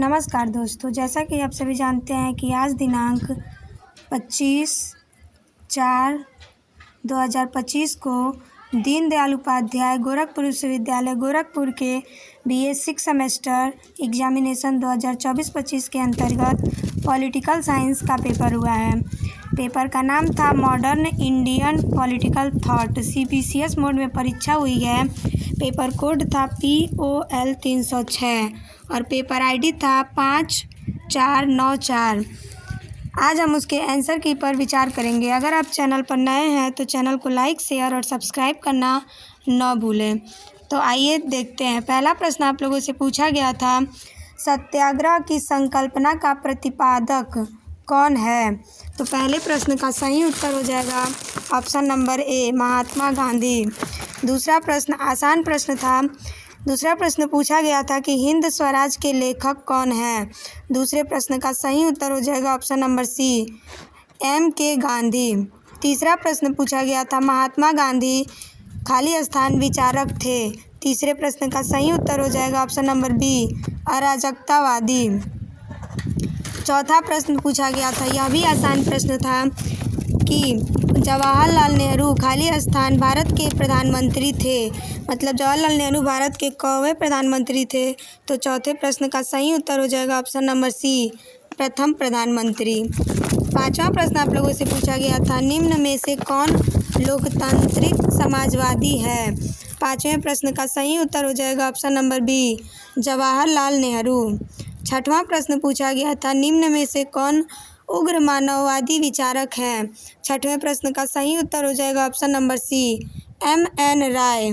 नमस्कार दोस्तों, जैसा कि आप सभी जानते हैं कि आज दिनांक 25/4/2025 को दीनदयाल उपाध्याय गोरखपुर विश्वविद्यालय गोरखपुर के BA सिक्स सेमेस्टर एग्जामिनेशन 2024-25 के अंतर्गत पॉलिटिकल साइंस का पेपर हुआ है। पेपर का नाम था modern Indian political thought. CPCS mode में परीक्षा हुई है। पेपर कोड था POL 306 और पेपर ID था 5494। आज हम उसके आंसर की पर विचार करेंगे। अगर आप चैनल पर नए हैं तो चैनल को लाइक, शेयर और सब्सक्राइब करना न भूलें। तो आइए देखते हैं। पहला प्रश्न आप लोगों से पूछा गया था, सत्याग्रह की संकल्पना का प्रतिपादक कौन है? तो पहले प्रश्न का सही उत्तर हो जाएगा option number A, Mahatma Gandhi. दूसरा प्रश्न आसान प्रश्न था। दूसरा प्रश्न पूछा गया था कि हिंद स्वराज के लेखक कौन हैं? दूसरे प्रश्न का सही उत्तर हो जाएगा option number C, M.K. Gandhi. तीसरा प्रश्न पूछा गया था महात्मा गांधी खाली स्थान विचारक थे। तीसरे प्रश्न का सही उत्तर हो जाएगा ऑप्शन नंबर B, अराजकतावादी। चौथा प्रश्न पूछा गया था, यह भी आसान प्रश्न था कि जवाहरलाल नेहरू खाली स्थान भारत के प्रधानमंत्री थे। मतलब जवाहरलाल नेहरू भारत के कौवे प्रधानमंत्री थे। तो चौथे प्रश्न का सही उत्तर हो जाएगा ऑप्शन नंबर C, प्रथम प्रधानमंत्री। पांचवा प्रश्न आप लोगों से पूछा गया था, निम्न में से कौन लोकतांत्रिक समाजवादी है? पांचवें प्रश्न का सही उत्तर हो जाएगा option number B, Jawaharlal Nehru. छठवां प्रश्न पूछा गया था, निम्न में से कौन उग्र मानववादी विचारक हैं? छठवें प्रश्न का सही उत्तर हो जाएगा ऑप्शन नंबर C, M.N. राय।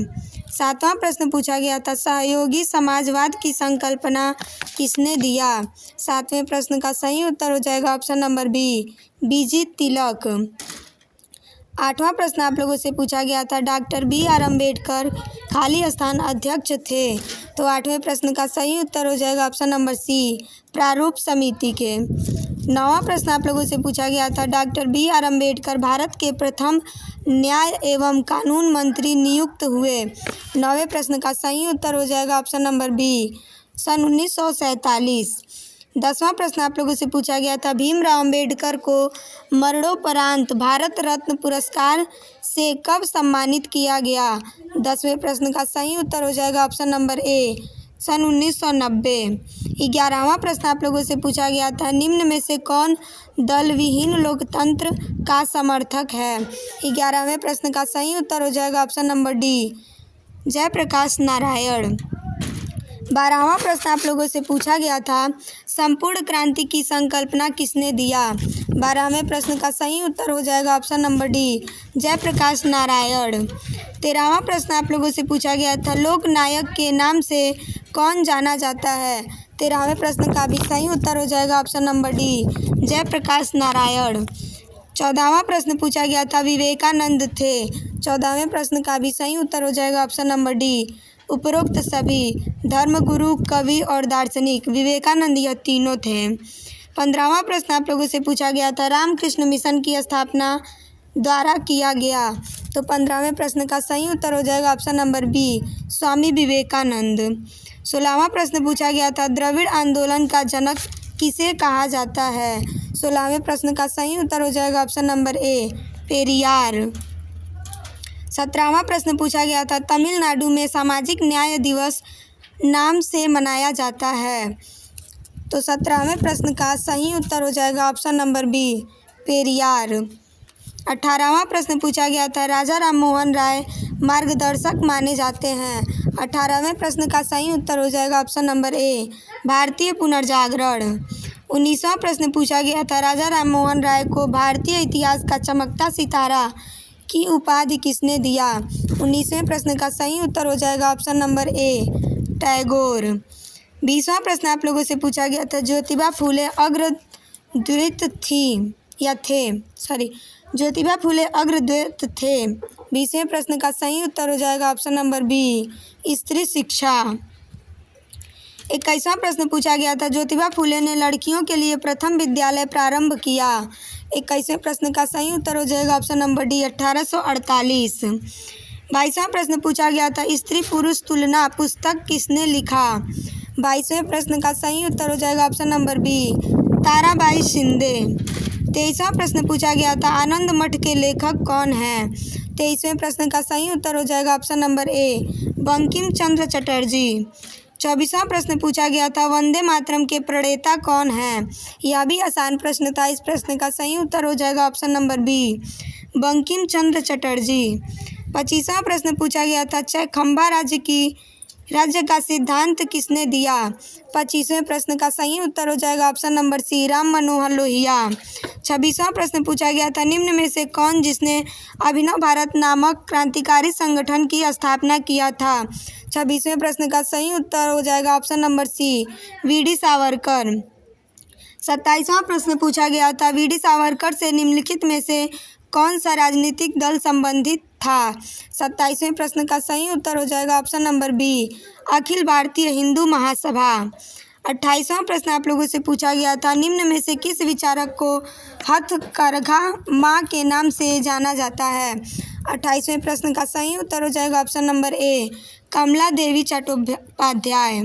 सातवां प्रश्न पूछा गया था, सहयोगी समाजवाद की संकल्पना किसने दिया? सातवें प्रश्न का सही उत्तर हो जाएगा ऑप्शन नंबर B, B.G. तिलक। आठवां प्रश्न आप लोगों से पूछा गया था, डॉक्टर B.R. अम्बेडकर खाली स्थान अध्यक्ष थे। तो आठवें प्रश्न का सही उत्तर हो जाएगा ऑप्शन नंबर C, प्रारूप समिति के। नौवां प्रश्न आप लोगों से पूछा गया था, डॉक्टर B.R. अम्बेडकर भारत के प्रथम न्याय एवं कानून मंत्री नियुक्त हुए। नौवें प्रश्न का सही उत्तर हो जाएगा ऑप्शन नंबर B, सन 1947। 10वां प्रश्न आप लोगों से पूछा गया था, भीमराव अम्बेडकर को मरणोपरांत भारत रत्न पुरस्कार से कब सम्मानित किया गया? 10वें प्रश्न का सही उत्तर हो जाएगा ऑप्शन नंबर A, सन 1990। 11वां प्रश्न आप लोगों से पूछा गया था, निम्न में से कौन दल विहीन लोकतंत्र का समर्थक है? 11वें प्रश्न का सही उत्तर हो जाएगा option number D, Jayaprakash Narayan. 12वां प्रश्न आप लोगों से पूछा गया था, संपूर्ण क्रांति की संकल्पना किसने दिया? 12वें प्रश्न का सही उत्तर हो जाएगा option number D, Jayaprakash Narayan. 13वां प्रश्न आप लोगों से पूछा गया था, लोकनायक के नाम से कौन जाना जाता है? 13वें प्रश्न का भी सही उत्तर हो जाएगा option number D, Jayaprakash Narayan. 14वां प्रश्न पूछा गया था, विवेकानंद थे। 14वें प्रश्न का भी सही उत्तर हो जाएगा ऑप्शन नंबर D, उपरोक्त सभी धर्मगुरु, कवि और दार्शनिक विवेकानंद यह तीनों थे। 15वां प्रश्न आप लोगों से पूछा गया था, रामकृष्ण मिशन की स्थापना द्वारा किया गया। तो 15वें प्रश्न का सही उत्तर हो जाएगा option number B, Swami Vivekananda. 16वां प्रश्न पूछा गया था, द्रविड़ आंदोलन का जनक किसे कहा जाता है? 16वें प्रश्न का सही उत्तर हो जाएगा ऑप्शन नंबर A, पेरियार। 17वां प्रश्न पूछा गया था, तमिलनाडु में सामाजिक न्याय दिवस नाम से मनाया जाता है। तो 17वें प्रश्न का सही उत्तर हो जाएगा ऑप्शन नंबर B, पेरियार। 18वां प्रश्न पूछा गया था, राजा राममोहन राय मार्गदर्शक माने जाते हैं। 18वें प्रश्न का सही उत्तर हो जाएगा ऑप्शन नंबर A, भारतीय पुनर्जागरण। 19वां प्रश्न पूछा गया था, राजा राममोहन राय को भारतीय इतिहास का चमकता सितारा की उपाधि किसने दिया? 19वें प्रश्न का सही उत्तर हो जाएगा ऑप्शन नंबर A, टैगोर। 20वां प्रश्न आप लोगों से पूछा गया था, ज्योतिबा फूले अग्रद्वित थी या थे ज्योतिबा फूले अग्रद्वित थे। 20वें प्रश्न का सही उत्तर हो जाएगा ऑप्शन नंबर B, स्त्री शिक्षा। 21वां प्रश्न पूछा गया था, ज्योतिबा फूले ने लड़कियों के लिए प्रथम विद्यालय प्रारंभ किया। 21वें प्रश्न का सही उत्तर हो जाएगा ऑप्शन नंबर D, 1848। 22वां प्रश्न पूछा गया था, स्त्री पुरुष तुलना पुस्तक किसने लिखा? 22वें प्रश्न का सही उत्तर हो जाएगा option number B, Tarabai Shinde. 23वां प्रश्न पूछा गया था, आनंद मठ के लेखक कौन हैं? 23वें प्रश्न का सही उत्तर हो जाएगा ऑप्शन नंबर ए, बंकिम चंद्र चटर्जी। 24वां प्रश्न पूछा गया था, वंदे मातरम के प्रणेता कौन हैं? यह भी आसान प्रश्न था। इस प्रश्न का सही उत्तर हो जाएगा option number B, Bankim Chandra Chatterjee. 25वां प्रश्न पूछा गया था, चौखंबा राज्य का सिद्धांत किसने दिया? 25वें प्रश्न का सही उत्तर हो जाएगा ऑप्शन नंबर सी, राम मनोहर लोहिया। 26वां प्रश्न पूछा गया था, निम्न में से कौन जिसने अभिनव भारत नामक क्रांतिकारी संगठन की स्थापना किया था? 26वें प्रश्न का सही उत्तर हो जाएगा option number C, VD Savarkar. 27वां प्रश्न पूछा गया था, वीडी सावरकर से निम्नलिखित में से कौन सा राजनीतिक दल संबंधित था? 27वें प्रश्न का सही उत्तर हो जाएगा option number B, Akhil Bharatiya Hindu Mahasabha. 28वां प्रश्न आप लोगों से पूछा गया था, निम्न में से किस विचारक को हथकरघा माँ के नाम से जाना जाता है? 28वें प्रश्न का सही उत्तर हो जाएगा ऑप्शन नंबर ए, कमला देवी चट्टोपाध्याय।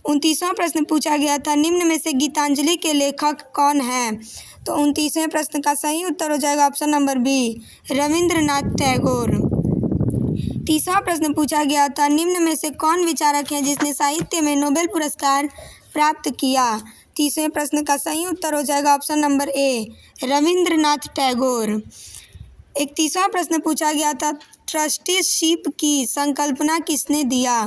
29वां प्रश्न पूछा गया था, निम्न में से गीतांजलि के लेखक कौन हैं? तो 29वें प्रश्न का सही उत्तर हो जाएगा option number B, Rabindranath Tagore. 30वां प्रश्न पूछा गया था, निम्न में से कौन विचारक है जिसने साहित्य में नोबेल पुरस्कार प्राप्त किया? 30वें प्रश्न का सही उत्तर हो जाएगा option number A, Rabindranath Tagore. 31वां प्रश्न पूछा गया था, ट्रस्टीशिप की संकल्पना किसने दिया?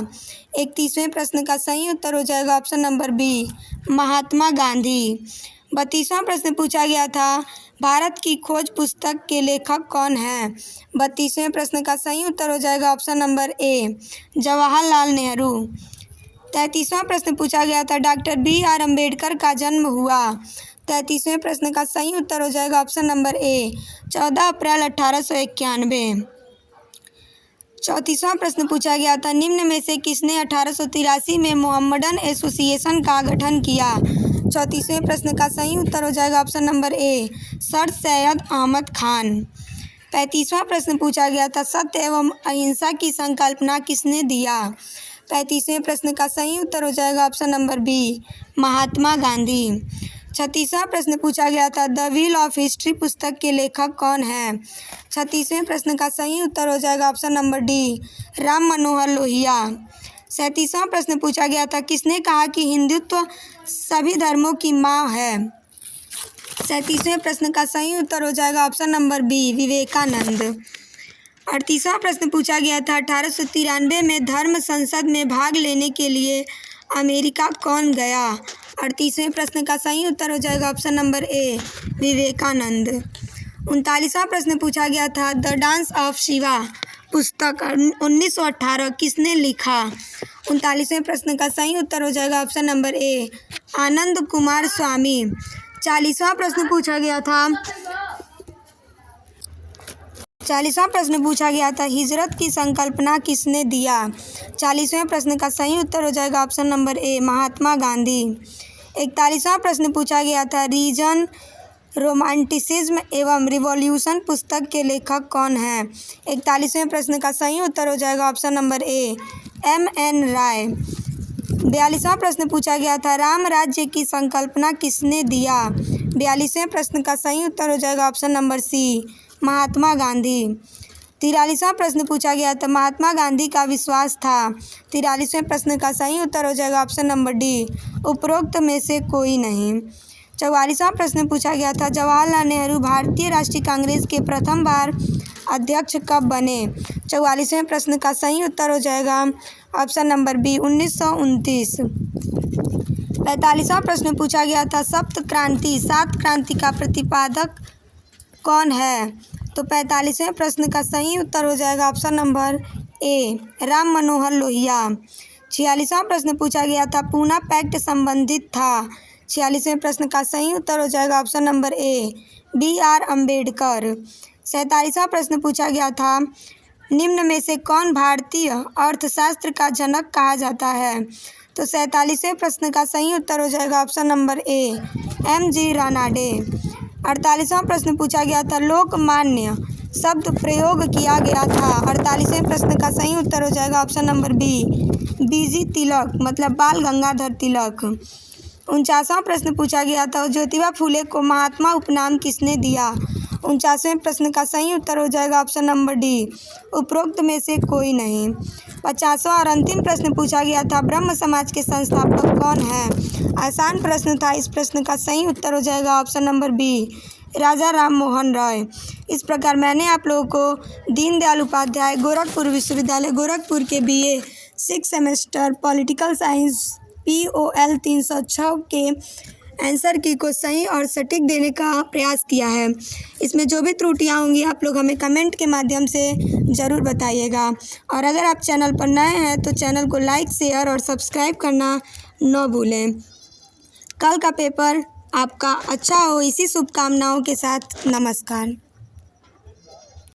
31वें प्रश्न का सही उत्तर हो जाएगा option number B, Mahatma Gandhi. 32वां प्रश्न पूछा गया था, भारत की खोज पुस्तक के लेखक कौन हैं? 32वें प्रश्न का सही उत्तर हो जाएगा option number A, Jawaharlal Nehru. 33वां प्रश्न पूछा गया था, डॉक्टर बी.आर. अम्बेडकर का जन्म हुआ? 33वें प्रश्न का सही उत्तर हो जाएगा ऑप्शन नंबर ए, 14 अप्रैल 1891। 34वां प्रश्न पूछा गया था, निम्न में से किसने 1883 में मोहम्मडन एसोसिएशन का गठन किया? 34वें प्रश्न का सही उत्तर हो जाएगा option number A, Sir Syed Ahmad Khan. 35वां प्रश्न पूछा गया था, सत्य एवं अहिंसा की संकल्पना किसने दिया? 35वें प्रश्न का सही उत्तर हो जाएगा option number B, Mahatma Gandhi. 36वां प्रश्न पूछा गया था, द व्हील ऑफ हिस्ट्री पुस्तक के लेखक कौन हैं? 36वें प्रश्न का सही उत्तर हो जाएगा option number D, Ram Manohar Lohia. 37वां प्रश्न पूछा गया था, किसने कहा कि हिंदुत्व सभी धर्मों की माँ है? 37वें प्रश्न का सही उत्तर हो जाएगा ऑप्शन नंबर बी, विवेकानंद। 38वां प्रश्न पूछा गया था, 1893 में धर्म संसद में भाग लेने के लिए अमेरिका कौन गया? 38वें प्रश्न का सही उत्तर हो जाएगा ऑप्शन नंबर ए, विवेकानंद। 39वां प्रश्न पूछा गया था, द डांस ऑफ शिवा पुस्तक 1918 किसने लिखा? 39वें प्रश्न का सही उत्तर हो जाएगा ऑप्शन नंबर ए, आनंद कुमार स्वामी। 40वां प्रश्न पूछा गया था, 40वां प्रश्न पूछा गया था, हिजरत की संकल्पना किसने दिया? 40वें प्रश्न का सही उत्तर हो जाएगा ऑप्शन नंबर ए, महात्मा गांधी। 41वां प्रश्न पूछा गया था, रीजन रोमांटिसिज्म एवं रिवॉल्यूशन पुस्तक के लेखक कौन हैं? 41वें प्रश्न का सही उत्तर हो जाएगा ऑप्शन नंबर ए, M.N. राय। 42वां प्रश्न पूछा गया था, राम राज्य की संकल्पना किसने दिया? 42वें प्रश्न का सही उत्तर हो जाएगा ऑप्शन नंबर सी, महात्मा गांधी। 43वां प्रश्न पूछा गया था, महात्मा गांधी का विश्वास था? 43वें प्रश्न का सही उत्तर हो जाएगा ऑप्शन नंबर डी, उपरोक्त में से कोई नहीं। 44वां प्रश्न पूछा गया था, जवाहरलाल नेहरू भारतीय राष्ट्रीय कांग्रेस के प्रथम बार अध्यक्ष कब बने? 44वें प्रश्न का सही उत्तर हो जाएगा ऑप्शन नंबर बी, 1929। 45वां प्रश्न पूछा गया था, सप्त क्रांति 7 क्रांति का प्रतिपादक कौन है? तो 45वें प्रश्न का सही उत्तर हो जाएगा ऑप्शन नंबर ए, राम मनोहर लोहिया। 46वां प्रश्न पूछा गया था, पूना पैक्ट संबंधित था? 46वें प्रश्न का सही उत्तर हो जाएगा option number A, B.R. Ambedkar. 47वां प्रश्न पूछा गया था, निम्न में से कौन भारतीय अर्थशास्त्र का जनक कहा जाता है? तो 47वें प्रश्न का सही उत्तर हो जाएगा option number A, M.G. Ranade. 48वां प्रश्न पूछा गया था, लोकमान्य शब्द प्रयोग किया गया था? 48वें प्रश्न का सही उत्तर हो जाएगा ऑप्शन नंबर बी, बीजी तिलक, मतलब बाल गंगाधर तिलक। 49वां प्रश्न पूछा गया था, ज्योतिबा फुले को महात्मा उपनाम किसने दिया? 49वें प्रश्न का सही उत्तर हो जाएगा ऑप्शन नंबर डी, उपरोक्त में से कोई नहीं। 50वां और अंतिम प्रश्न पूछा गया था, ब्रह्म समाज के संस्थापक कौन है? आसान प्रश्न था। इस प्रश्न का सही उत्तर हो जाएगा ऑप्शन नंबर बी, राजा राम मोहन राय। इस प्रकार मैंने आप लोगों को दीनदयाल उपाध्याय गोरखपुर विश्वविद्यालय गोरखपुर के BA 6 semester political science POL 306 के आंसर की को सही और सटीक देने का प्रयास किया है। इसमें जो भी त्रुटियां होंगी आप लोग हमें कमेंट के माध्यम से ज़रूर बताइएगा। और अगर आप चैनल पर नए हैं तो चैनल को लाइक, शेयर और सब्सक्राइब करना न भूलें। कल का पेपर आपका अच्छा हो, इसी शुभकामनाओं के साथ नमस्कार।